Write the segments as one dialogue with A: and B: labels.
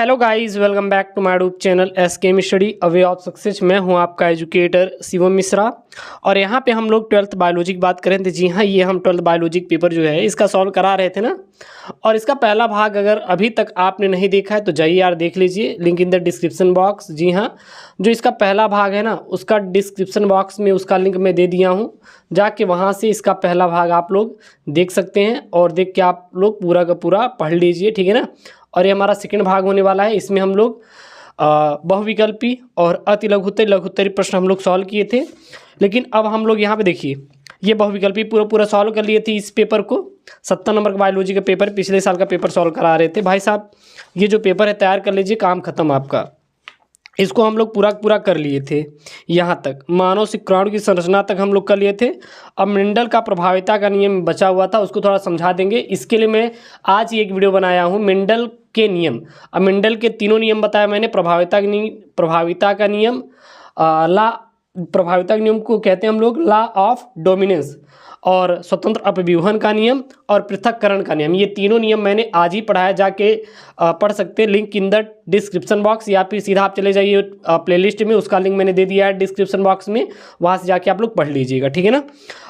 A: Hello guys, welcome back to my YouTube channel SK study a way of success. मैं हूं आपका educator Shivam Mishra और यहां पे हम लोग 12th बायोलॉजी की बात करें तो जी हां, ये हम 12th बायोलॉजी पेपर जो है इसका सॉल्व करा रहे थे ना। और इसका पहला भाग अगर अभी तक आपने नहीं देखा है तो जाइए यार देख लीजिए, link in the description box. जी हाँ, जो इसका पहला भाग है ना उसका डिस्क्रिप्शन बॉक्स में उसका लिंक मैं दे दिया हूँ, जाके वहाँ से इसका पहला भाग आप लोग देख सकते हैं और देख के आप लोग पूरा का पूरा पढ़ लीजिए, ठीक है ना। और ये हमारा सेकंड भाग होने वाला है, इसमें हम लोग बहुविकल्पी और अति लघुत्तरी लघुत्तरी प्रश्न हम लोग सॉल्व किए थे। लेकिन अब हम लोग यहाँ पे देखिए, ये बहुविकल्पी पूरा सॉल्व कर लिए थे इस पेपर को। 70 नंबर का बायोलॉजी का पेपर, पिछले साल का पेपर सॉल्व करा रहे थे भाई साहब। ये जो पेपर है तैयार कर लीजिए, काम खत्म आपका। इसको हम लोग पूरा कर लिए थे, यहाँ तक मानव शुक्राणु की संरचना तक हम लोग कर लिए थे। अब मेंडल का प्रभाविता का नियम बचा हुआ था, उसको थोड़ा समझा देंगे। इसके लिए मैं आज ये एक वीडियो बनाया हूँ, मेंडल के नियम। अब मेंडल के तीनों नियम बताया मैंने, प्रभाविता का नियम, प्रभाविता के नियम को कहते हैं हम लोग लॉ ऑफ डोमिनेंस, और स्वतंत्र अपव्यूहन का नियम और पृथक्करण का नियम। ये तीनों नियम मैंने आज ही पढ़ाया, जाके पढ़ सकते हैं, link in the description box, या फिर सीधा आप चले जाइए प्लेलिस्ट में, उसका लिंक मैंने दे दिया है डिस्क्रिप्शन बॉक्स में, वहाँ से जाके आप लोग पढ़ लीजिएगा, ठीक है ना।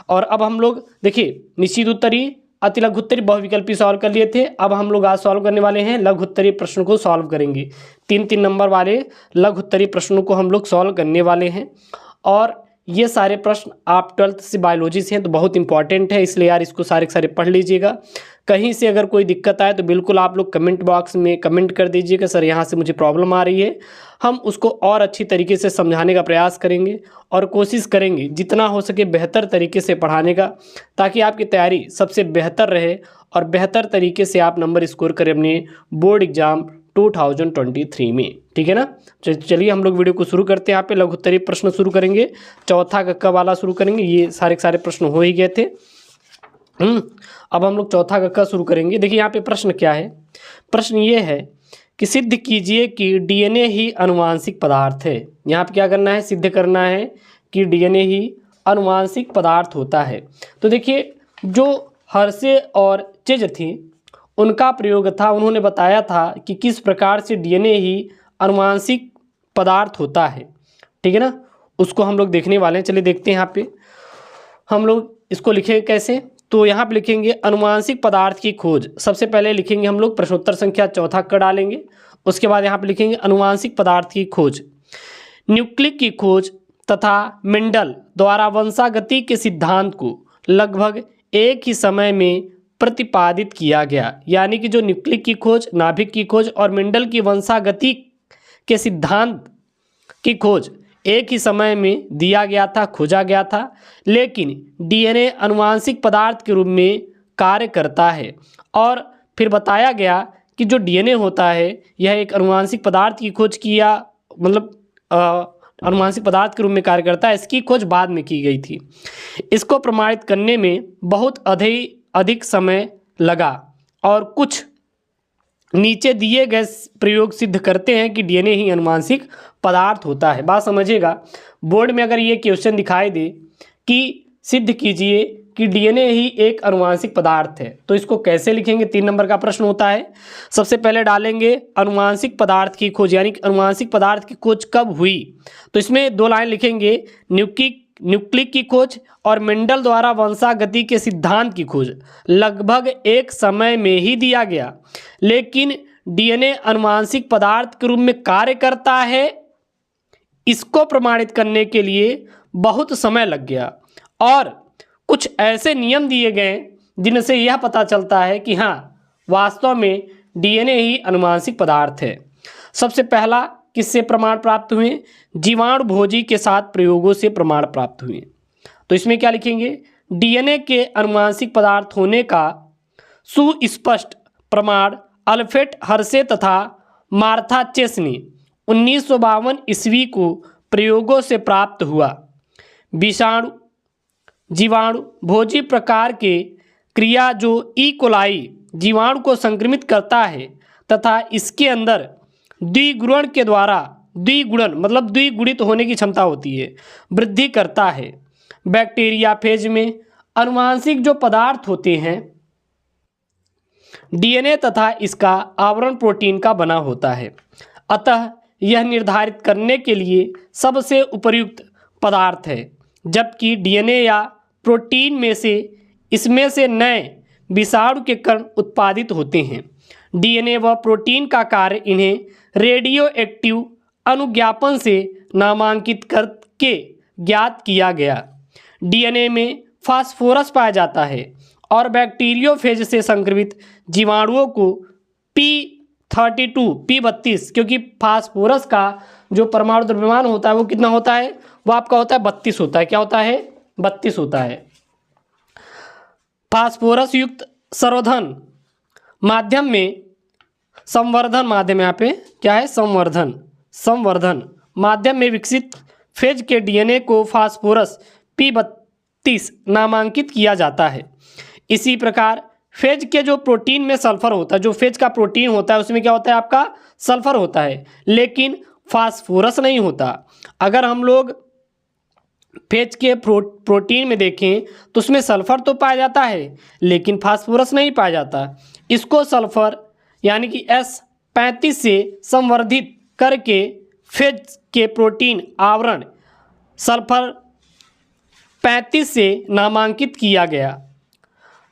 A: और अब हम लोग देखिए, निश्चित उत्तरी अति लघुत्तरी बहुविकल्पी सॉल्व कर लिए थे। अब हम लोग आज सॉल्व करने वाले हैं लघुत्तरी प्रश्न को सॉल्व करेंगे। 3-3 नंबर वाले लघुत्तरी प्रश्नों को हम लोग सॉल्व करने वाले हैं। और ये सारे प्रश्न आप 12th से बायोलॉजी से हैं तो बहुत इंपॉर्टेंट है, इसलिए यार इसको सारे के सारे पढ़ लीजिएगा। कहीं से अगर कोई दिक्कत आए तो बिल्कुल आप लोग कमेंट बॉक्स में कमेंट कर दीजिएगा, सर यहाँ से मुझे प्रॉब्लम आ रही है। हम उसको और अच्छी तरीके से समझाने का प्रयास करेंगे और कोशिश करेंगे जितना हो सके बेहतर तरीके से पढ़ाने का, ताकि आपकी तैयारी सबसे बेहतर रहे और बेहतर तरीके से आप नंबर स्कोर करें अपने बोर्ड एग्जाम 2023 में, ठीक है ना। चलिए हम लोग वीडियो को शुरू करते हैं। यहाँ पे लघुत्तरी प्रश्न शुरू करेंगे, चौथा कक्का वाला शुरू करेंगे। ये सारे के सारे प्रश्न हो ही गए थे। अब हम लोग चौथा कक्का शुरू करेंगे। देखिए यहाँ पे प्रश्न क्या है, प्रश्न ये है कि सिद्ध कीजिए कि डीएनए ही आनुवांशिक पदार्थ है। यहाँ पे क्या करना है, सिद्ध करना है कि डीएनए ही आनुवांशिक पदार्थ होता है। तो देखिए, जो हर्शे और चेज थी उनका प्रयोग था, उन्होंने बताया था कि किस प्रकार से डीएनए ही आनुवांशिक पदार्थ होता है, ठीक है ना। उसको हम लोग देखने वाले हैं, चलिए देखते हैं। यहाँ पे हम लोग इसको लिखेंगे कैसे, तो यहाँ पे लिखेंगे आनुवांशिक पदार्थ की खोज। सबसे पहले लिखेंगे हम लोग प्रश्नोत्तर संख्या चौथा का डालेंगे, उसके बाद यहाँ पे लिखेंगे आनुवांशिक पदार्थ की खोज, न्यूक्लिक की खोज तथा मेंडल द्वारा वंशागति के सिद्धांत को लगभग एक ही समय में प्रतिपादित किया गया। यानी कि जो न्यूक्लिक की खोज, नाभिक की खोज और मेंडल की वंशागति के सिद्धांत की खोज एक ही समय में दिया गया था, खोजा गया था। लेकिन डीएनए आनुवांशिक पदार्थ के रूप में कार्य करता है। और फिर बताया गया कि जो डीएनए होता है यह एक आनुवांशिक पदार्थ की खोज किया, मतलब आनुवांशिक पदार्थ के रूप में कार्य करता है। इसकी खोज बाद में की गई थी। इसको प्रमाणित करने में बहुत अधिक समय लगा और कुछ नीचे दिए गए प्रयोग सिद्ध करते हैं कि डीएनए ही आनुवांशिक पदार्थ होता है। बात समझिएगा, बोर्ड में अगर ये क्वेश्चन दिखाई दे कि सिद्ध कीजिए कि डीएनए ही एक आनुवांशिक पदार्थ है, तो इसको कैसे लिखेंगे। 3 नंबर का प्रश्न होता है। सबसे पहले डालेंगे आनुवांशिक पदार्थ की खोज, यानी कि आनुवांशिक पदार्थ की खोज कब हुई, तो इसमें 2 लाइन लिखेंगे, न्यूक्लिक की खोज और मेंडल द्वारा वंशागति के सिद्धांत की खोज लगभग एक समय में ही दिया गया। लेकिन डीएनए आनुवांशिक पदार्थ के रूप में कार्य करता है, इसको प्रमाणित करने के लिए बहुत समय लग गया और कुछ ऐसे नियम दिए गए जिनसे यह पता चलता है कि हाँ, वास्तव में डीएनए ही आनुवांशिक पदार्थ है। सबसे पहला किससे प्रमाण प्राप्त हुए, जीवाणु भोजी के साथ प्रयोगों से प्रमाण प्राप्त हुए। तो इसमें क्या लिखेंगे, डीएनए के आनुवांशिक पदार्थ होने का सुस्पष्ट प्रमाण अल्फ्रेड हर्शे तथा मार्था चेस ने 1952 ईस्वी को प्रयोगों से प्राप्त हुआ। विषाणु जीवाणु भोजी प्रकार के क्रिया जो ई कोलाई जीवाणु को संक्रमित करता है तथा इसके अंदर द्विगुणन के द्वारा, द्विगुणन मतलब द्विगुणित होने की क्षमता होती है, वृद्धि करता है। बैक्टीरिया फेज में आनुवांशिक जो पदार्थ होते हैं डीएनए तथा इसका आवरण प्रोटीन का बना होता है। अतः यह निर्धारित करने के लिए सबसे उपयुक्त पदार्थ है, जबकि डीएनए या प्रोटीन में से इसमें से नए विषाणु के कण उत्पादित होते हैं। डीएनए व प्रोटीन का कार्य इन्हें रेडियो एक्टिव अनुज्ञापन से नामांकित करके ज्ञात किया गया। डीएनए में फास्फोरस पाया जाता है और बैक्टीरियोफेज से संक्रमित जीवाणुओं को P32 क्योंकि फास्फोरस का जो परमाणु द्रव्यमान होता है वो कितना होता है, वो आपका होता है 32 होता है। क्या होता है? 32 होता है। फास्फोरस युक्त संवर्धन माध्यम में संवर्धन माध्यम, यहाँ पे क्या है? संवर्धन माध्यम में विकसित फेज के डीएनए को फास्फोरस P32 नामांकित किया जाता है। इसी प्रकार फेज के जो प्रोटीन में सल्फर होता है, जो फेज का प्रोटीन होता है उसमें क्या होता है? आपका सल्फर होता है, लेकिन फास्फोरस नहीं होता। अगर हम लोग फेज के प्रोटीन में देखें तो उसमें सल्फर तो पाया जाता है, लेकिन फास्फोरस नहीं पाया जाता। इसको सल्फर यानी कि S35 से संवर्धित करके फेज के प्रोटीन आवरण सल्फर 35 से नामांकित किया गया।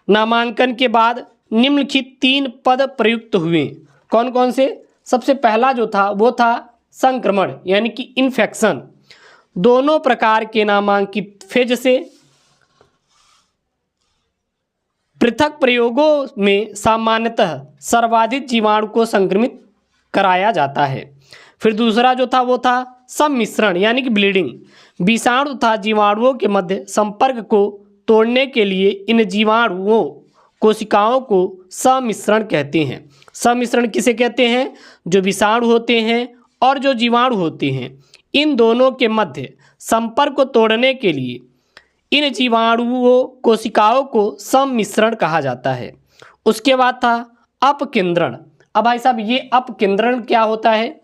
A: नामांकन के बाद निम्नलिखित 3 पद प्रयुक्त हुए। कौन कौन से? सबसे पहला जो था वो था संक्रमण यानी कि इन्फेक्शन। दोनों प्रकार के नामांकित फेज से पृथक प्रयोगों में सामान्यतः सर्वाधिक जीवाणु को संक्रमित कराया जाता है। फिर दूसरा जो था वो था सम्मिश्रण यानी कि ब्लीडिंग। विषाणु तथा जीवाणुओं के मध्य संपर्क को तोड़ने के लिए इन जीवाणुओं कोशिकाओं को सम्मिश्रण कहते हैं। सम्मिश्रण किसे कहते हैं? जो विषाणु होते हैं और जो जीवाणु होते हैं, इन दोनों के मध्य संपर्क को तोड़ने के लिए इन जीवाणुओं कोशिकाओं को सम्मिश्रण कहा जाता है। उसके बाद था अपकेंद्रण। अब भाई साहब ये अपकेंद्रण क्या होता है?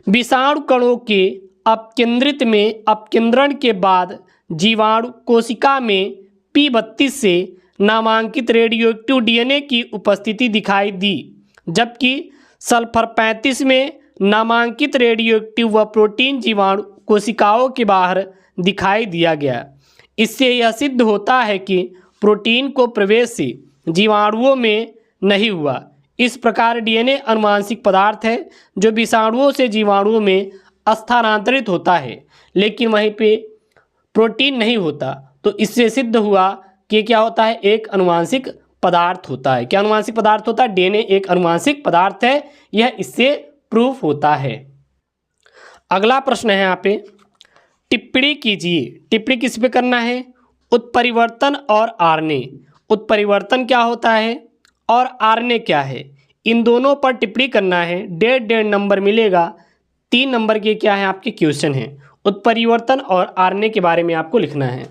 A: विषाणु कणों के अपकेंद्रण के बाद जीवाणु कोशिका में P32 से नामांकित रेडियोएक्टिव डीएनए की उपस्थिति दिखाई दी, जबकि सल्फर 35 में नामांकित रेडियोएक्टिव व प्रोटीन जीवाणु कोशिकाओं के बाहर दिखाई दिया गया। इससे यह सिद्ध होता है कि प्रोटीन को प्रवेश से जीवाणुओं में नहीं हुआ। इस प्रकार डीएनए आनुवांशिक पदार्थ है जो विषाणुओं से जीवाणुओं में स्थानांतरित होता है, लेकिन वहीं पे प्रोटीन नहीं होता। तो इससे सिद्ध हुआ कि क्या होता है? एक आनुवांशिक पदार्थ होता है। क्या आनुवांशिक पदार्थ होता है? डीएनए एक आनुवांशिक पदार्थ है, यह इससे प्रूफ होता है। अगला प्रश्न है यहाँ पे, टिप्पणी कीजिए। टिप्पणी किस पे करना है? उत्परिवर्तन और आरएनए। उत्परिवर्तन क्या होता है और आरएनए क्या है, इन दोनों पर टिप्पणी करना है। 1.5 नंबर मिलेगा। 3 नंबर के क्या है आपके क्वेश्चन हैं। उत्परिवर्तन और आरएनए के बारे में आपको लिखना है।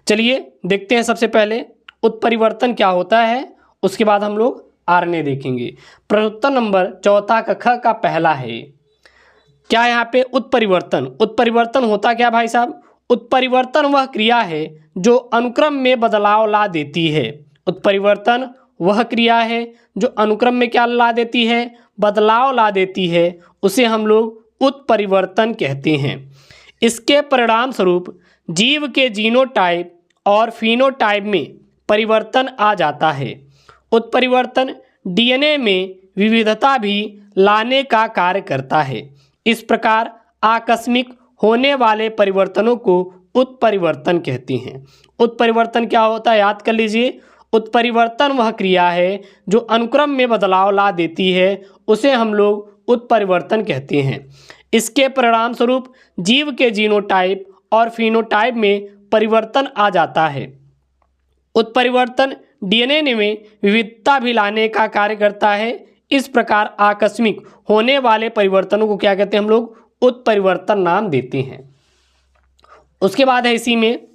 A: चलिए देखते हैं। सबसे पहले उत्परिवर्तन क्या होता है, उसके बाद हम लोग आरएनए देखेंगे। प्रश्नोत्तर नंबर 4 क का पहला है। क्या यहाँ पे उत्परिवर्तन? उत्परिवर्तन होता क्या भाई साहब? उत्परिवर्तन वह क्रिया है जो अनुक्रम में बदलाव ला देती है। उत्परिवर्तन वह क्रिया है जो अनुक्रम में क्या ला देती है? बदलाव ला देती है। उसे हम लोग उत्परिवर्तन कहते हैं। इसके परिणाम स्वरूप जीव के जीनोटाइप और फिनोटाइप में परिवर्तन आ जाता है। उत्परिवर्तन डीएनए में विविधता भी लाने का कार्य करता है। इस प्रकार आकस्मिक होने वाले परिवर्तनों को उत्परिवर्तन कहते हैं। उत्परिवर्तन क्या होता है? याद कर लीजिए। उत्परिवर्तन वह क्रिया है जो अनुक्रम में बदलाव ला देती है, उसे हम लोग उत्परिवर्तन कहते हैं। इसके परिणाम स्वरूप जीव के जीनोटाइप और फिनोटाइप में परिवर्तन आ जाता है। उत्परिवर्तन डीएनए में विविधता भी लाने का कार्य करता है। इस प्रकार आकस्मिक होने वाले परिवर्तनों को क्या कहते हैं? हम लोग उत्परिवर्तन नाम देते हैं। उसके बाद है इसी में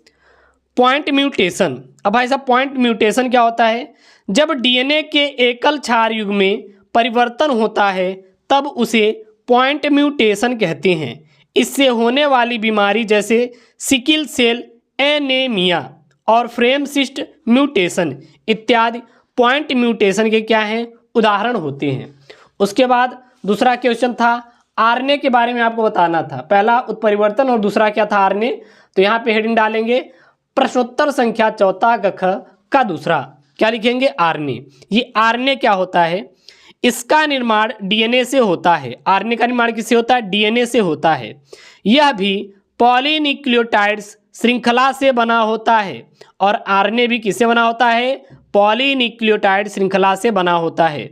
A: पॉइंट म्यूटेशन। अब भाई साहब पॉइंट म्यूटेशन क्या होता है? जब डीएनए के एकल क्षार युग्म में परिवर्तन होता है तब उसे पॉइंट म्यूटेशन कहते हैं। इससे होने वाली बीमारी जैसे सिकिल सेल एनीमिया और फ्रेम सिस्ट म्यूटेशन इत्यादि पॉइंट म्यूटेशन के क्या हैं? उदाहरण होते हैं। उसके बाद दूसरा क्वेश्चन था आरएनए के बारे में आपको बताना था। पहला उत्परिवर्तन और दूसरा क्या था आरएनए। तो यहाँ पे हेडिंग डालेंगे प्रश्नोत्तर संख्या 4 क ख का दूसरा क्या लिखेंगे आरएनए। ये आरएनए क्या होता है, इसका निर्माण डीएनए से होता है। आरएनए का निर्माण किससे होता है, डीएनए से होता है। यह भी पॉलीन्यूक्लियोटाइड्स श्रृंखला से बना होता है और आरएनए भी किससे बना होता है, पॉलीन्यूक्लियोटाइड श्रृंखला से बना होता है,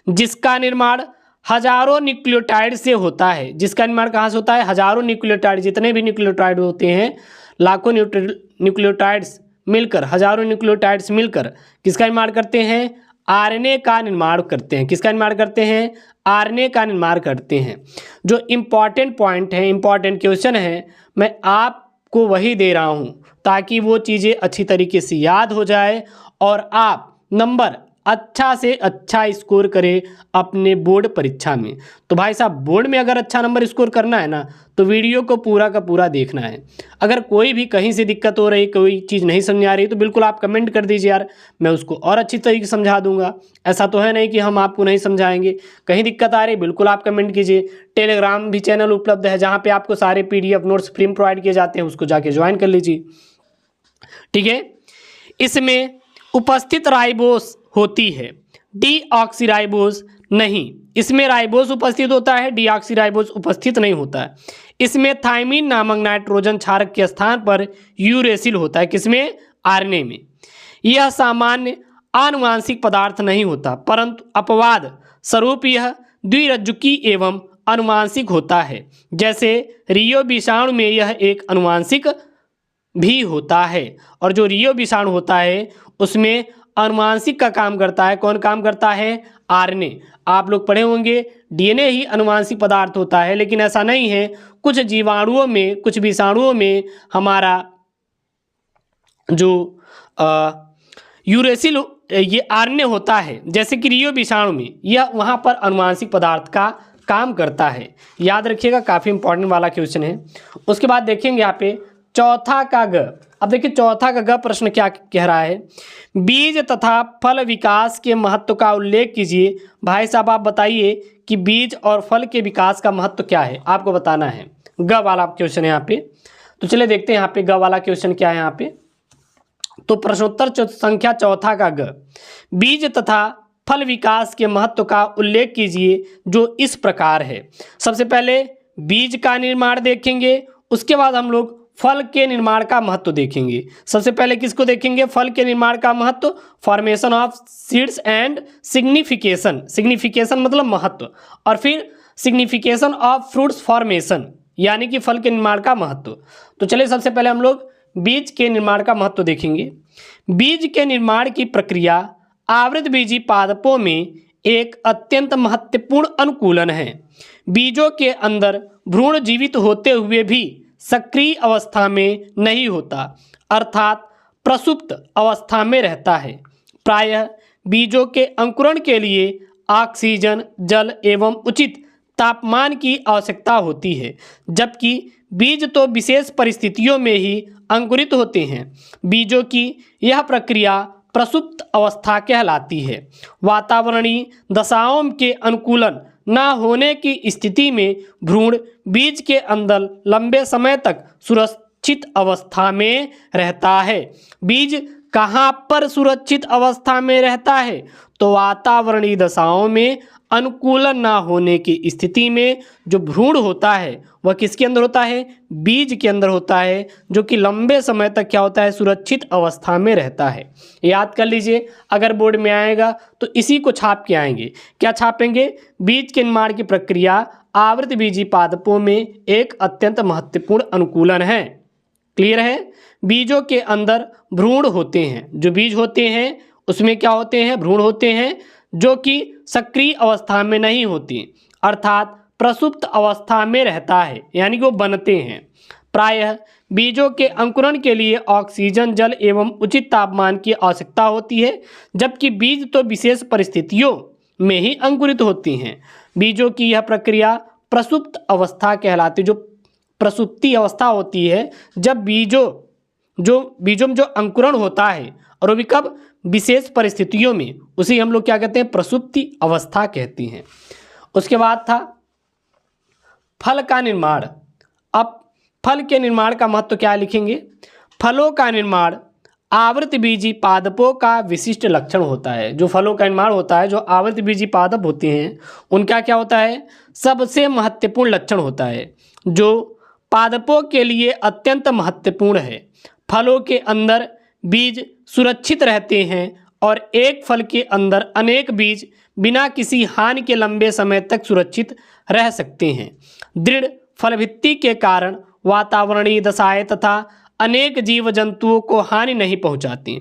A: जिसका निर्माण हजारों न्यूक्लियोटाइड से होता है। जिसका निर्माण कहाँ से होता है, हजारों न्यूक्लियोटाइड, जितने भी न्यूक्लियोटाइड होते हैं, लाखों न्यूक्लियोटाइड्स मिलकर, हजारों न्यूक्लियोटाइड्स मिलकर किसका निर्माण करते हैं, आरएनए का निर्माण करते हैं। किसका निर्माण करते हैं, आरएनए का निर्माण करते हैं। जो इम्पॉर्टेंट पॉइंट है, इम्पॉर्टेंट क्वेश्चन है, मैं आपको वही दे रहा हूँ ताकि वो चीज़ें अच्छी तरीके से याद हो जाए और आप नंबर अच्छा से अच्छा स्कोर करें अपने बोर्ड परीक्षा में। तो भाई साहब बोर्ड में अगर अच्छा नंबर स्कोर करना है ना तो वीडियो को पूरा का पूरा देखना है। अगर कोई भी कहीं से दिक्कत हो रही, कोई चीज़ नहीं समझ आ रही तो बिल्कुल आप कमेंट कर दीजिए यार, मैं उसको और अच्छी तरीके से समझा दूंगा। ऐसा तो है नहीं कि हम आपको नहीं समझाएंगे। कहीं दिक्कत आ रही बिल्कुल आप कमेंट कीजिए। टेलीग्राम भी चैनल उपलब्ध है जहाँ पर आपको सारे PDF नोट्स फ्री में प्रोवाइड किए जाते हैं, उसको जाके ज्वाइन कर लीजिए। ठीक है, इसमें उपस्थित राइबोस होती है, डीऑक्सीराइबोस नहीं। इसमें राइबोस उपस्थित होता है, डीऑक्सीराइबोस उपस्थित नहीं होता है। इसमें थायमिन नामक नाइट्रोजन क्षारक के स्थान पर यूरेसिल होता है। किसमें, आरएनए में। यह सामान्य आनुवांशिक पदार्थ नहीं होता, परंतु अपवाद स्वरूप यह द्विरज्जुकी एवं आनुवांशिक होता है। जैसे रियो विषाणु में यह एक आनुवांशिक भी होता है, और जो रियो विषाणु होता है उसमें आनुवांशिक का काम करता है। कौन काम करता है, आरएनए। आप लोग पढ़े होंगे डीएनए ही आनुवांशिक पदार्थ होता है, लेकिन ऐसा नहीं है। कुछ जीवाणुओं में, कुछ विषाणुओं में हमारा जो यूरेसिल ये आरएनए होता है, जैसे कि रियो विषाणु में, यह वहाँ पर आनुवांशिक पदार्थ का काम करता है। याद रखिएगा, काफ़ी इंपॉर्टेंट वाला क्वेश्चन है। उसके बाद देखेंगे यहाँ पे चौथा का ग। अब देखिए चौथा का ग प्रश्न क्या कह रहा है, बीज तथा फल विकास के महत्व का उल्लेख कीजिए। भाई साहब आप बताइए कि बीज और फल के विकास का महत्व क्या है, आपको बताना है। ग वाला क्वेश्चन है यहाँ पे। तो चलिए देखते हैं यहाँ पे ग वाला क्वेश्चन क्या है यहाँ पे। तो प्रश्नोत्तर संख्या चौथा का ग, बीज तथा फल विकास के महत्व का उल्लेख कीजिए जो इस प्रकार है। सबसे पहले बीज का निर्माण देखेंगे, उसके बाद हम लोग फल के निर्माण का महत्व देखेंगे। सबसे पहले किसको देखेंगे, फल के निर्माण का महत्व, formation of seeds and signification. Signification मतलब महत्व, और फिर सिग्निफिकेशन ऑफ फ्रूट्स फॉर्मेशन, यानी कि फल के निर्माण का महत्व। तो चलिए सबसे पहले हम लोग बीज के निर्माण का महत्व देखेंगे। बीज के निर्माण की प्रक्रिया आवृतबीजी पादपों में एक अत्यंत महत्वपूर्ण अनुकूलन है। बीजों के अंदर भ्रूण जीवित होते हुए भी सक्रिय अवस्था में नहीं होता, अर्थात प्रसुप्त अवस्था में रहता है। प्रायः बीजों के अंकुरण के लिए ऑक्सीजन, जल एवं उचित तापमान की आवश्यकता होती है, जबकि बीज तो विशेष परिस्थितियों में ही अंकुरित होते हैं। बीजों की यह प्रक्रिया प्रसुप्त अवस्था कहलाती है। वातावरणीय दशाओं के अनुकूलन न होने की स्थिति में भ्रूण बीज के अंदर लंबे समय तक सुरक्षित अवस्था में रहता है। बीज कहाँ पर सुरक्षित अवस्था में रहता है, तो वातावरणीय दशाओं में अनुकूलन ना होने की स्थिति में जो भ्रूण होता है वह किसके अंदर होता है, बीज के अंदर होता है, जो कि लंबे समय तक क्या होता है, सुरक्षित अवस्था में रहता है। याद कर लीजिए, अगर बोर्ड में आएगा तो इसी को छाप के आएंगे। क्या छापेंगे, बीज के निर्माण की प्रक्रिया आवृतबीजी पादपों में एक अत्यंत महत्वपूर्ण अनुकूलन है। क्लियर है। बीजों के अंदर भ्रूण होते हैं, जो बीज होते हैं उसमें क्या होते हैं, भ्रूण होते हैं, जो कि सक्रिय अवस्था में नहीं होती, अर्थात प्रसुप्त अवस्था में रहता है, यानी कि वो बनते हैं। प्रायः बीजों के अंकुरण के लिए ऑक्सीजन, जल एवं उचित तापमान की आवश्यकता होती है, जबकि बीज तो विशेष परिस्थितियों में ही अंकुरित होती हैं। बीजों की यह प्रक्रिया प्रसुप्त अवस्था कहलाती है। जो प्रसुप्ति अवस्था होती है, जब बीजों में जो अंकुरण होता है और वो भी कब, विशेष परिस्थितियों में, उसे हम लोग क्या कहते हैं, प्रसुप्ति अवस्था कहती हैं। उसके बाद था फल का निर्माण। अब फल के निर्माण का महत्व क्या लिखेंगे, फलों का निर्माण आवृतबीजी पादपों का विशिष्ट लक्षण होता है। जो फलों का निर्माण होता है, जो आवृतबीजी पादप होते हैं, उनका क्या होता है, सबसे महत्वपूर्ण लक्षण होता है, जो पादपों के लिए अत्यंत महत्वपूर्ण है। फलों के अंदर बीज सुरक्षित रहते हैं और एक फल के अंदर अनेक बीज बिना किसी हानि के लंबे समय तक सुरक्षित रह सकते हैं। दृढ़ फलभित्ति के कारण वातावरणीय दशाएं तथा अनेक जीव जंतुओं को हानि नहीं पहुंचाती।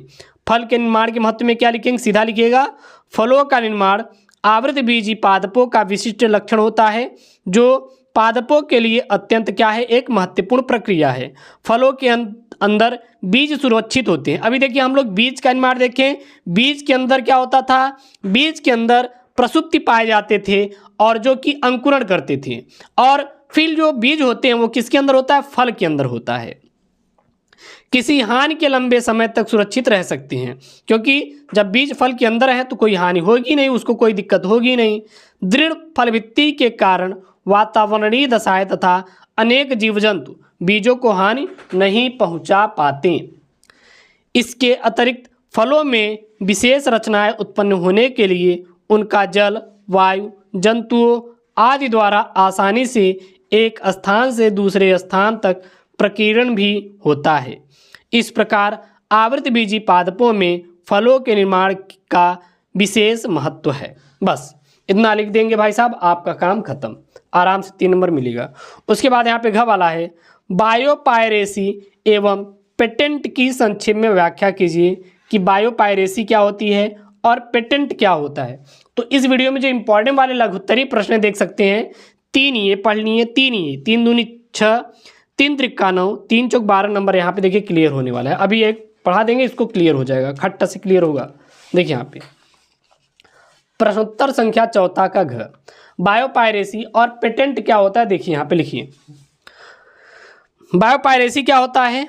A: फल के निर्माण के महत्व में क्या लिखेंगे, सीधा लिखिएगा, फलों का निर्माण आवृतबीजी पादपों का विशिष्ट लक्षण होता है, जो पादपों के लिए अत्यंत क्या है, एक महत्वपूर्ण प्रक्रिया है। फलों के अंदर बीज सुरक्षित होते हैं। अभी देखिए हम लोग बीज का निर्माण देखें, बीज के अंदर क्या होता था, बीज के अंदर प्रसुप्ति पाए जाते थे और जो कि अंकुरण करते थे, और फिर जो बीज होते हैं वो किसके अंदर होता है, फल के अंदर होता है। किसी हानि के लंबे समय तक सुरक्षित रह सकते हैं, क्योंकि जब बीज फल के अंदर है तो कोई हानि होगी नहीं, उसको कोई दिक्कत होगी नहीं। दृढ़ फलभित्ति के कारण वातावरणीय दशाएं तथा अनेक जीव जंतु बीजों को हानि नहीं पहुंचा पाते। इसके अतिरिक्त फलों में विशेष रचनाएं उत्पन्न होने के लिए उनका जल, वायु, जंतुओं आदि द्वारा आसानी से एक स्थान से दूसरे स्थान तक प्रकीर्णन भी होता है। इस प्रकार आवृतबीजी पादपों में फलों के निर्माण का विशेष महत्व है। बस इतना लिख देंगे भाई साहब, आपका काम खत्म, आराम से 3 नंबर मिलेगा। उसके बाद यहाँ पे घ वाला है, बायोपायरेसी एवं पेटेंट की संक्षेप में व्याख्या कीजिए कि बायोपायरेसी क्या होती है और पेटेंट क्या होता है। तो इस वीडियो में जो इंपॉर्टेंट वाले लघुत्तरीय प्रश्न देख सकते हैं, 3 ये पढ़ लिए, 3 ये, 3 दूनी 6, 3 त्रिक्का 9, 3 चौक 12 नंबर यहाँ पे देखिए क्लियर होने वाला है। अभी एक पढ़ा देंगे, इसको क्लियर हो जाएगा, खट्टा से क्लियर होगा। देखिए यहाँ पे प्रश्नोत्तर संख्या 4 का घ, बायोपायरेसी और पेटेंट क्या होता है। देखिए यहाँ पे लिखिए, बायोपायरेसी क्या होता है,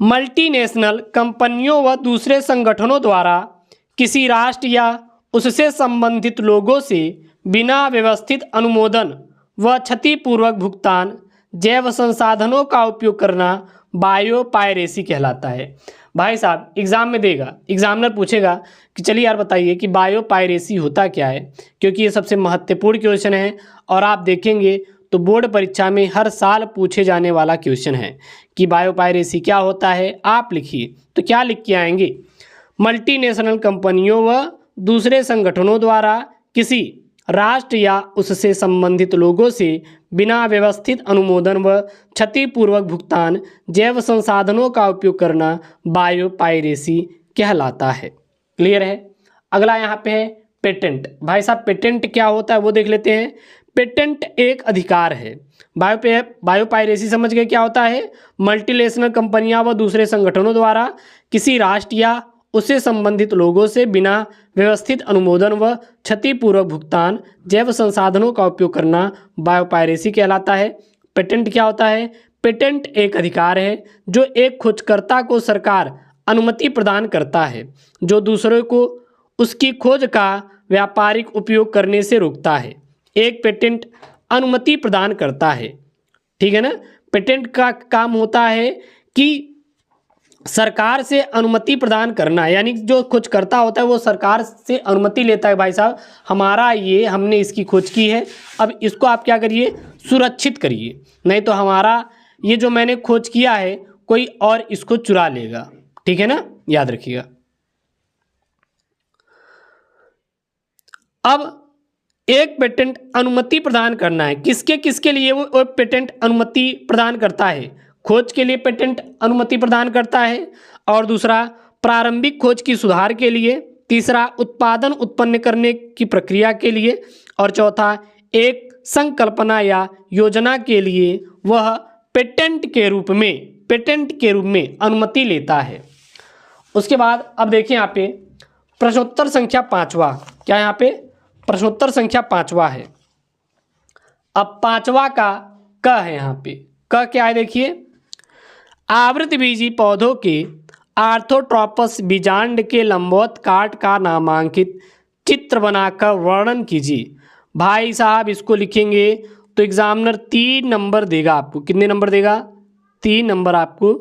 A: मल्टीनेशनल कंपनियों व दूसरे संगठनों द्वारा किसी राष्ट्र या उससे संबंधित लोगों से बिना व्यवस्थित अनुमोदन व क्षतिपूर्वक भुगतान जैव संसाधनों का उपयोग करना बायोपायरेसी कहलाता है। भाई साहब एग्जाम में देगा, एग्जामिनर पूछेगा कि चलिए यार बताइए कि बायोपायरेसी होता क्या है, क्योंकि ये सबसे महत्वपूर्ण क्वेश्चन है और आप देखेंगे तो बोर्ड परीक्षा में हर साल पूछे जाने वाला क्वेश्चन है कि बायोपायरेसी क्या होता है। आप लिखिए, तो क्या लिख के आएंगे, मल्टीनेशनल कंपनियों व दूसरे संगठनों द्वारा किसी राष्ट्र या उससे संबंधित लोगों से बिना व्यवस्थित अनुमोदन व क्षतिपूर्वक भुगतान जैव संसाधनों का उपयोग करना बायोपायरेसी कहलाता है। क्लियर है। अगला यहाँ पे है पेटेंट। भाई साहब पेटेंट क्या होता है वो देख लेते हैं। पेटेंट एक अधिकार है। बायोपायरेसी समझ गए क्या होता है, मल्टीनेशनल कंपनियां व दूसरे संगठनों द्वारा किसी राष्ट्र या उससे संबंधित लोगों से बिना व्यवस्थित अनुमोदन व क्षतिपूर्वक भुगतान जैव संसाधनों का उपयोग करना बायोपायरेसी कहलाता है। पेटेंट क्या होता है, पेटेंट एक अधिकार है जो एक खोजकर्ता को सरकार अनुमति प्रदान करता है जो दूसरों को उसकी खोज का व्यापारिक उपयोग करने से रोकता है। एक पेटेंट अनुमति प्रदान करता है, ठीक है ना। पेटेंट का काम होता है कि सरकार से अनुमति प्रदान करना, यानी जो खोजकर्ता होता है वो सरकार से अनुमति लेता है, भाई साहब हमारा ये हमने इसकी खोज की है, अब इसको आप क्या करिए, सुरक्षित करिए, नहीं तो हमारा ये जो मैंने खोज किया है कोई और इसको चुरा लेगा, ठीक है ना, याद रखिएगा। अब एक पेटेंट अनुमति प्रदान करना है, किसके किसके लिए वो पेटेंट अनुमति प्रदान करता है, खोज के लिए पेटेंट अनुमति प्रदान करता है, और दूसरा प्रारंभिक खोज की सुधार के लिए, तीसरा उत्पादन उत्पन्न करने की प्रक्रिया के लिए, और चौथा एक संकल्पना या योजना के लिए वह पेटेंट के रूप में अनुमति लेता है। उसके बाद अब देखिए यहाँ पे प्रश्नोत्तर संख्या 5वां, क्या यहाँ पे प्रश्नोत्तर संख्या 5वां है। अब 5वां का क है, यहाँ पे क क्या है देखिए, आवृतबीजी पौधों के आर्थोट्रोपस बीजांड के लंबवत काट का नामांकित चित्र बनाकर वर्णन कीजिए। भाई साहब इसको लिखेंगे तो एग्जामिनर 3 नंबर देगा आपको। कितने नंबर देगा? 3 नंबर आपको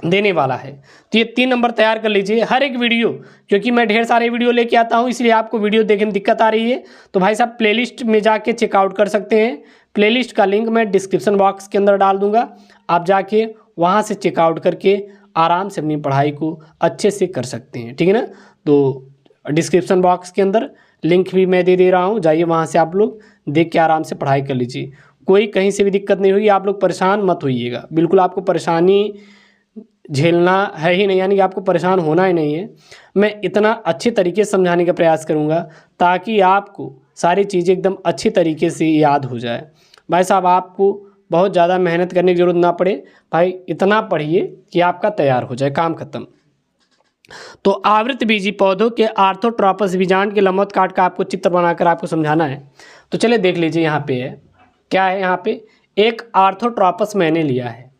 A: देने वाला है। तो ये 3 नंबर तैयार कर लीजिए हर एक वीडियो, क्योंकि मैं ढेर सारे वीडियो लेके आता हूँ, इसलिए आपको वीडियो देखने में दिक्कत आ रही है। तो भाई साहब प्लेलिस्ट में जाके चेकआउट कर सकते हैं। प्लेलिस्ट का लिंक मैं डिस्क्रिप्शन बॉक्स के अंदर डाल दूंगा, आप जाके वहाँ से चेकआउट करके आराम से अपनी पढ़ाई को अच्छे से कर सकते हैं, ठीक है ना। तो डिस्क्रिप्शन बॉक्स के अंदर लिंक भी मैं दे रहा हूँ, जाइए वहाँ से आप लोग देख के आराम से पढ़ाई कर लीजिए। कोई कहीं से भी दिक्कत नहीं होगी, आप लोग परेशान मत होइएगा, बिल्कुल आपको परेशानी झेलना है ही नहीं, यानी कि आपको परेशान होना ही नहीं है। मैं इतना अच्छे तरीके से समझाने का प्रयास करूँगा ताकि आपको सारी चीज़ें एकदम अच्छी तरीके से याद हो जाए। भाई साहब आपको बहुत ज़्यादा मेहनत करने की ज़रूरत ना पड़े, भाई इतना पढ़िए कि आपका तैयार हो जाए, काम खत्म। तो आवृत बीजी पौधों के आर्थोट्रोपस बीजांड के लंबवत काट का आपको चित्र बनाकर आपको समझाना है। तो चलिए देख लीजिए, यहाँ पे है क्या है, यहाँ पे एक आर्थोट्रोपस मैंने लिया है।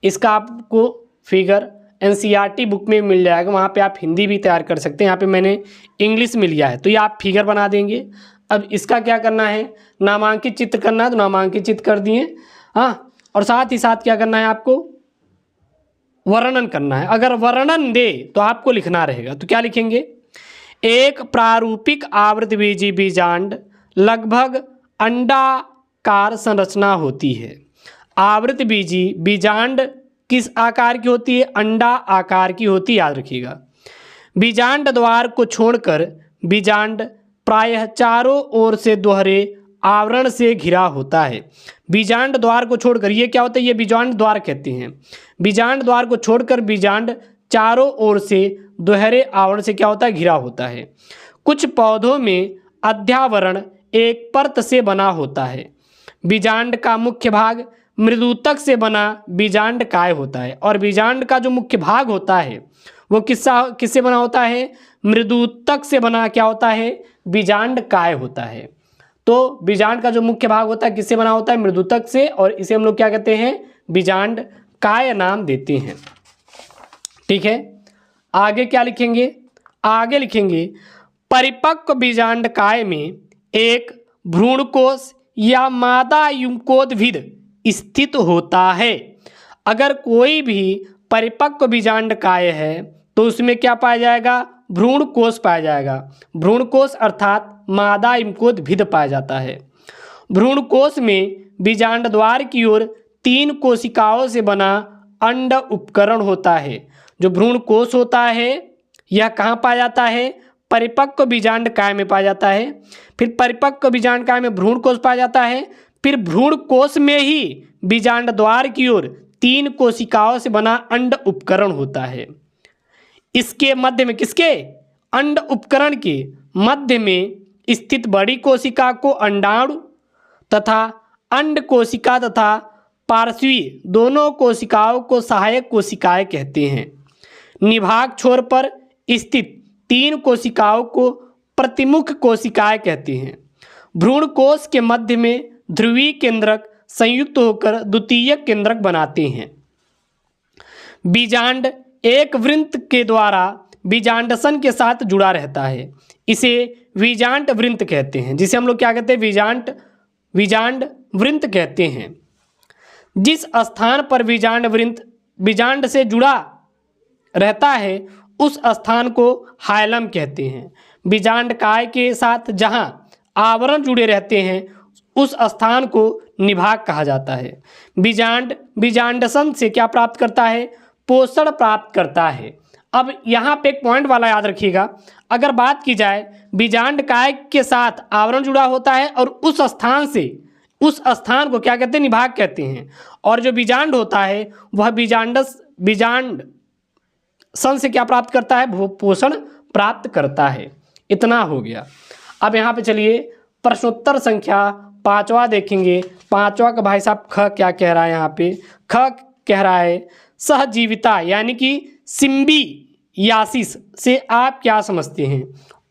A: इसका आपको फिगर एनसीईआरटी बुक में मिल जाएगा, वहाँ पे आप हिंदी भी तैयार कर सकते हैं। यहाँ पे मैंने इंग्लिश में लिया है, तो ये आप फिगर बना देंगे। अब इसका क्या करना है, नामांकित चित्र करना है, तो नामांकित चित्र कर दिए। हाँ, और साथ ही साथ क्या करना है, आपको वर्णन करना है। अगर वर्णन दे तो आपको लिखना रहेगा, तो क्या लिखेंगे, एक प्रारूपिक आवृतबीजी बीजांड लगभग अंडाकार संरचना होती है। आवृतबीजी बीजांड किस आकार की होती है? अंडा आकार की होती है, याद रखिएगा। बीजांड द्वार को छोड़कर बीजांड प्रायः चारों ओर से दोहरे आवरण से घिरा होता है। बीजांड द्वार को छोड़कर, ये क्या होता है, ये बीजांड द्वार कहते हैं। बीजांड द्वार को छोड़कर बीजांड चारों ओर से दोहरे आवरण से क्या होता है, घिरा होता है। कुछ पौधों में अध्यावरण एक परत से बना होता है। बीजांड का मुख्य भाग मृदुतक से बना बीजांड काय होता है, और बीजांड का जो मुख्य भाग होता है वो किससे बना होता है? मृदुतक से बना क्या होता है? बीजांड काय होता है। तो बीजांड का जो मुख्य भाग होता है किससे बना होता है? मृदुतक से, और इसे हम लोग क्या कहते हैं? बीजांड काय नाम देते हैं, ठीक है। आगे क्या लिखेंगे? आगे लिखेंगे परिपक्व बीजांड काय में एक भ्रूणकोश या मादा युग्मकोद्भिद स्थित होता है। अगर कोई भी परिपक्व बीजांड काय है तो उसमें क्या पाया जाएगा? भ्रूणकोश पाया जाएगा। भ्रूणकोश अर्थात मादा युग्मकोद्भिद पाया जाता है। भ्रूणकोश में बीजांड द्वार की ओर 3 कोशिकाओं से बना अंड उपकरण होता है। जो भ्रूणकोश होता है यह कहाँ पाया जाता है? परिपक्व बीजांड काय में पाया जाता है। फिर परिपक्व बीजांड काय में भ्रूणकोश पाया जाता है। फिर भ्रूणकोश में ही बीजांड द्वार की ओर 3 कोशिकाओं से बना अंड उपकरण होता है। इसके मध्य में, किसके? अंड उपकरण के मध्य में स्थित बड़ी कोशिका को अंडाणु तथा अंड कोशिका तथा पार्श्वीय दोनों कोशिकाओं को सहायक कोशिकाएं कहते हैं। निभाग छोर पर स्थित 3 कोशिकाओं को प्रतिमुख कोशिकाएं कहते हैं। भ्रूणकोश के मध्य में ध्रुवीय केंद्रक संयुक्त होकर द्वितीयक केंद्रक बनाते हैं। बीजांड एक वृंत के द्वारा बीजांडसन के साथ जुड़ा रहता है, इसे बीजांड वृंत कहते हैं, जिसे हम लोग क्या कहते हैं? बीजांड वृंत कहते हैं। जिस स्थान पर बीजांड वृंत बीजांड से जुड़ा रहता है उस स्थान को हाइलम कहते हैं। बीजांड काय के साथ जहां आवरण जुड़े रहते हैं उस स्थान को निभाग कहा जाता है। बीजांड बीजांडसन से क्या प्राप्त करता है? पोषण प्राप्त करता है। अब यहाँ पे एक पॉइंट वाला याद रखिएगा, अगर बात की जाए बीजांड काय के साथ आवरण जुड़ा होता है और उस स्थान को क्या कहते हैं? निभाग कहते हैं। और जो बीजांड होता है वह बीजांड सन से क्या प्राप्त करता है? पोषण प्राप्त करता है। इतना हो गया। अब यहाँ पे चलिए प्रश्नोत्तर संख्या 5वां देखेंगे। 5वां का भाई साहब ख क्या कह रहा है? यहाँ पे ख कह रहा है सहजीविता यानी कि सिम्बियासिस से आप क्या समझते हैं?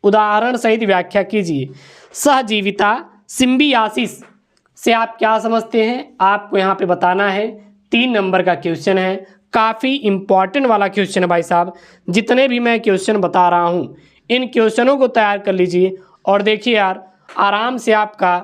A: उदाहरण सहित व्याख्या कीजिए। सहजीविता सिम्बियासिस से आप क्या समझते हैं? आपको यहाँ पे बताना है। 3 नंबर का क्वेश्चन है, काफ़ी इम्पॉर्टेंट वाला क्वेश्चन है भाई साहब। जितने भी मैं क्वेश्चन बता रहा हूँ इन क्वेश्चनों को तैयार कर लीजिए और देखिए यार आराम से आपका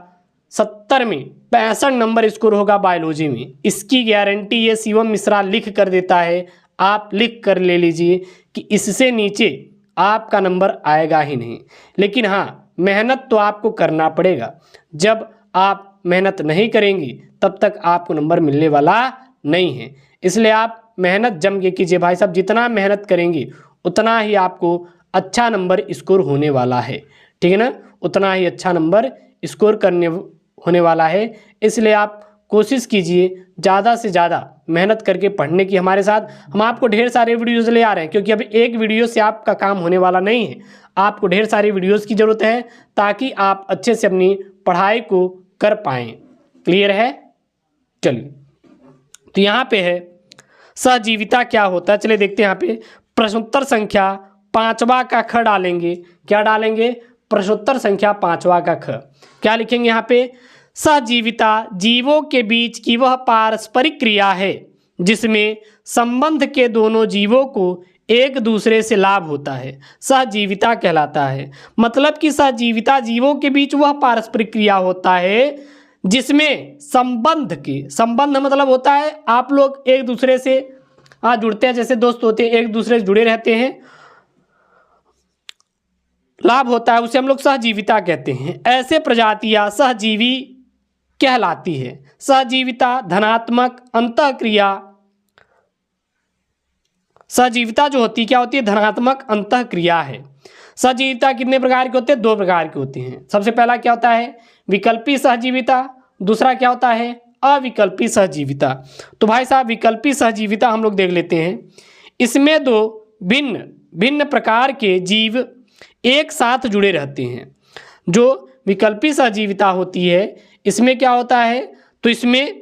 A: 70 में 65 नंबर स्कोर होगा बायोलॉजी में। इसकी गारंटी ये शिवम मिश्रा लिख कर देता है, आप लिख कर ले लीजिए कि इससे नीचे आपका नंबर आएगा ही नहीं। लेकिन हाँ, मेहनत तो आपको करना पड़ेगा। जब आप मेहनत नहीं करेंगे तब तक आपको नंबर मिलने वाला नहीं है। इसलिए आप मेहनत जम के कीजिए भाई साहब। जितना मेहनत करेंगे उतना ही आपको अच्छा नंबर स्कोर होने वाला है, ठीक है ना, उतना ही अच्छा नंबर स्कोर होने वाला है। इसलिए आप कोशिश कीजिए ज़्यादा से ज़्यादा मेहनत करके पढ़ने की। हमारे साथ हम आपको ढेर सारे वीडियोज़ ले आ रहे हैं, क्योंकि अभी एक वीडियो से आपका काम होने वाला नहीं है। आपको ढेर सारी वीडियोज़ की ज़रूरत है ताकि आप अच्छे से अपनी पढ़ाई को कर पाएँ। क्लियर है? चलिए, तो यहाँ पे है सहजीविता क्या होता है। चलिए देखते हैं। यहाँ पे प्रश्नोत्तर संख्या 5वां का ख डालेंगे। क्या डालेंगे? प्रश्नोत्तर संख्या 5वां का ख। क्या लिखेंगे यहाँ पे? सहजीविता जीवों के बीच की वह पारस्परिक क्रिया है जिसमें संबंध के दोनों जीवों को एक दूसरे से लाभ होता है, सहजीविता कहलाता है। मतलब कि सहजीविता जीवों के बीच वह पारस्परिक क्रिया होता है जिसमें संबंध मतलब होता है आप लोग एक दूसरे से जुड़ते हैं, जैसे दोस्त होते हैं, एक दूसरे से जुड़े रहते हैं, लाभ होता है, उसे हम लोग सहजीविता कहते हैं। ऐसे प्रजातियां सहजीवी कहलाती है। सहजीविता धनात्मक अंतःक्रिया, सहजीविता जो होती है क्या होती है? धनात्मक अंतःक्रिया है। सहजीविता कितने प्रकार के होते हैं? 2 प्रकार के होते हैं। सबसे पहला क्या होता है? विकल्पी सहजीविता। दूसरा क्या होता है? अविकल्पी सहजीविता। तो भाई साहब विकल्पी सहजीविता हम लोग देख लेते हैं। इसमें 2 भिन्न प्रकार के जीव एक साथ जुड़े रहते हैं। जो विकल्पी सहजीविता होती है इसमें क्या होता है? तो इसमें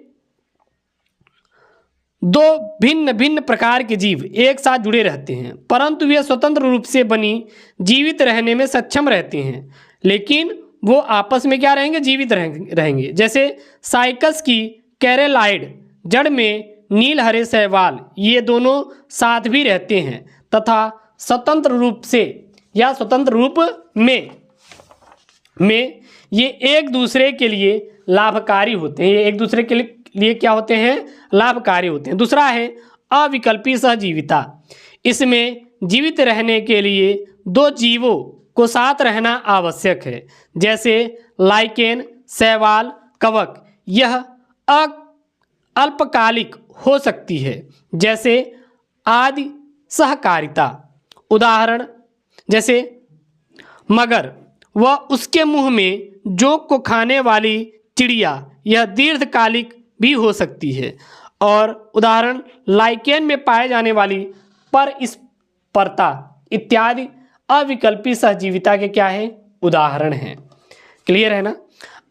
A: 2 भिन्न प्रकार के जीव एक साथ जुड़े रहते हैं, परंतु वे स्वतंत्र रूप से बनी जीवित रहने में सक्षम रहते हैं, लेकिन वो आपस में क्या रहेंगे? जीवित रहेंगे। जैसे साइकस की कैरेलाइड जड़ में नील हरे शैवाल, ये दोनों साथ भी रहते हैं तथा स्वतंत्र रूप से या स्वतंत्र रूप में ये एक दूसरे के लिए लाभकारी होते हैं। ये एक दूसरे के लिए क्या होते हैं? लाभकारी होते हैं। दूसरा है अविकल्पी सहजीविता। इसमें जीवित रहने के लिए 2 जीवों को साथ रहना आवश्यक है, जैसे लाइकेन, शैवाल, कवक। यह अल्पकालिक हो सकती है, जैसे आदि सहकारिता। उदाहरण जैसे मगर व उसके मुंह में जोंक को खाने वाली चिड़िया, यह दीर्घकालिक भी हो सकती है। और उदाहरण लाइकेन में पाए जाने वाली परस्परता इत्यादि अविकल्पी सहजीविता के क्या है? उदाहरण हैं। क्लियर है ना?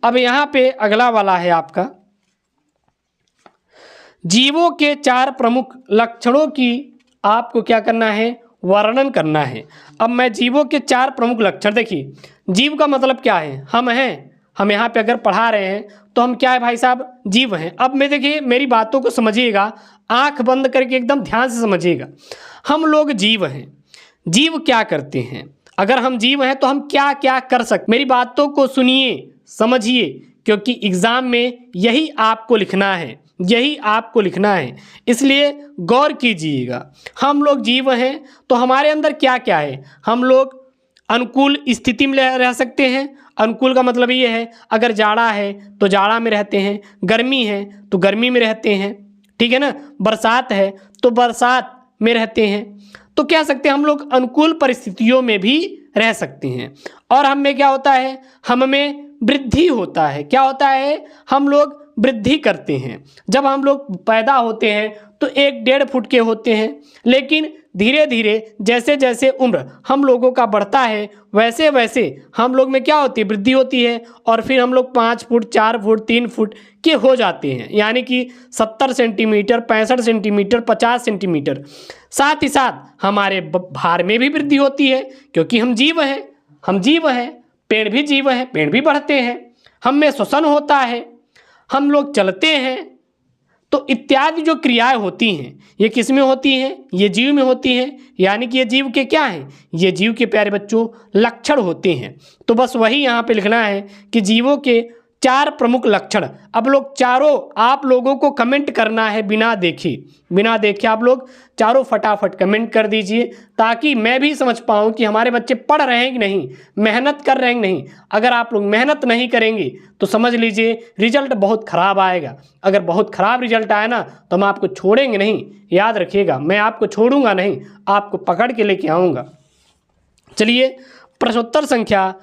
A: अब यहाँ पे अगला वाला है आपका जीवों के 4 प्रमुख लक्षणों की आपको क्या करना है? वर्णन करना है। अब मैं जीवों के 4 प्रमुख लक्षण, देखिए जीव का मतलब क्या है? हम हैं। हम यहाँ पे अगर पढ़ा रहे हैं तो हम क्या है भाई साहब? जीव हैं। अब मैं देखिए मेरी बातों को समझिएगा, आंख बंद करके एकदम ध्यान से समझिएगा। हम लोग जीव हैं। जीव क्या करते हैं? अगर हम जीव हैं तो हम क्या क्या कर सकते? मेरी बातों को सुनिए, समझिए, क्योंकि एग्जाम में यही आपको लिखना है, यही आपको लिखना है, इसलिए गौर कीजिएगा। हम लोग जीव हैं तो हमारे अंदर क्या क्या है? हम लोग अनुकूल स्थिति में रह सकते हैं। अनुकूल का मतलब ये है अगर जाड़ा है तो जाड़ा में रहते हैं, गर्मी है तो गर्मी में रहते हैं, ठीक है ना, बरसात है तो बरसात में रहते हैं। तो कह सकते हैं हम लोग अनुकूल परिस्थितियों में भी रह सकते हैं। और हम में क्या होता है? हम में वृद्धि होता है। क्या होता है? हम लोग वृद्धि करते हैं। जब हम लोग पैदा होते हैं तो 1-1.5 फुट के होते हैं, लेकिन धीरे धीरे जैसे जैसे उम्र हम लोगों का बढ़ता है वैसे वैसे हम लोग में क्या होती है? वृद्धि होती है। और फिर हम लोग 5 फुट, 4 फुट, 3 फुट के हो जाते हैं, यानी कि 70 सेंटीमीटर, 65 सेंटीमीटर, 50 सेंटीमीटर। साथ ही साथ हमारे भार में भी वृद्धि होती है, क्योंकि हम जीव हैं। हम जीव हैं, पेड़ भी जीव हैं, पेड़ भी बढ़ते हैं। हम में श्वसन होता है, हम लोग चलते हैं, तो इत्यादि जो क्रियाएं होती हैं ये किस में होती हैं? ये जीव में होती हैं। यानी कि ये जीव के क्या हैं? ये जीव के प्यारे बच्चों लक्षण होते हैं। तो बस वही यहाँ पे लिखना है कि जीवों के 4 प्रमुख लक्षण। अब लोग चारों आप लोगों को कमेंट करना है बिना देखे आप लोग चारों फटाफट कमेंट कर दीजिए, ताकि मैं भी समझ पाऊँ कि हमारे बच्चे पढ़ रहे हैं कि नहीं, मेहनत कर रहे हैं कि नहीं। अगर आप लोग मेहनत नहीं करेंगे तो समझ लीजिए रिजल्ट बहुत ख़राब आएगा। अगर बहुत ख़राब रिजल्ट आया ना तो हम आपको छोड़ेंगे नहीं, याद रखिएगा, मैं आपको छोड़ूंगा नहीं, आपको पकड़ के लेके आऊँगा। चलिए प्रश्नोत्तर संख्या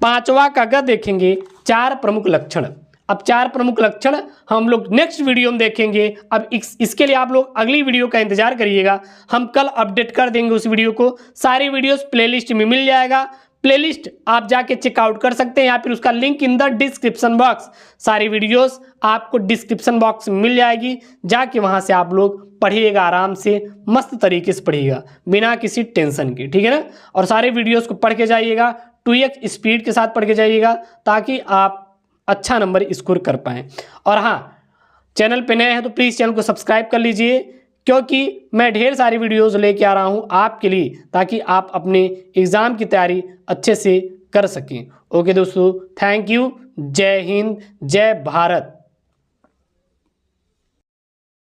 A: 5वां का ग देखेंगे 4 प्रमुख लक्षण। अब 4 प्रमुख लक्षण हम लोग नेक्स्ट वीडियो में देखेंगे। अब इसके लिए आप लोग अगली वीडियो का इंतजार करिएगा, हम कल अपडेट कर देंगे उस वीडियो को। सारी वीडियोस प्लेलिस्ट में मिल जाएगा, प्लेलिस्ट आप जाके चेकआउट कर सकते हैं या फिर उसका link in the description box. सारी वीडियोस आपको डिस्क्रिप्शन बॉक्स में मिल जाएगी, जाके वहां से आप लोग पढ़िएगा, आराम से मस्त तरीके से पढ़िएगा बिना किसी टेंशन के, ठीक है ना। और सारे वीडियोस को पढ़ के जाइएगा, 2x स्पीड के साथ पढ़ के जाइएगा, ताकि आप अच्छा नंबर स्कोर कर पाएँ। और हाँ, चैनल पे नए हैं तो प्लीज़ चैनल को सब्सक्राइब कर लीजिए, क्योंकि मैं ढेर सारी वीडियोस लेके आ रहा हूँ आपके लिए, ताकि आप अपने एग्ज़ाम की तैयारी अच्छे से कर सकें। ओके दोस्तों, थैंक यू। जय हिंद, जय भारत।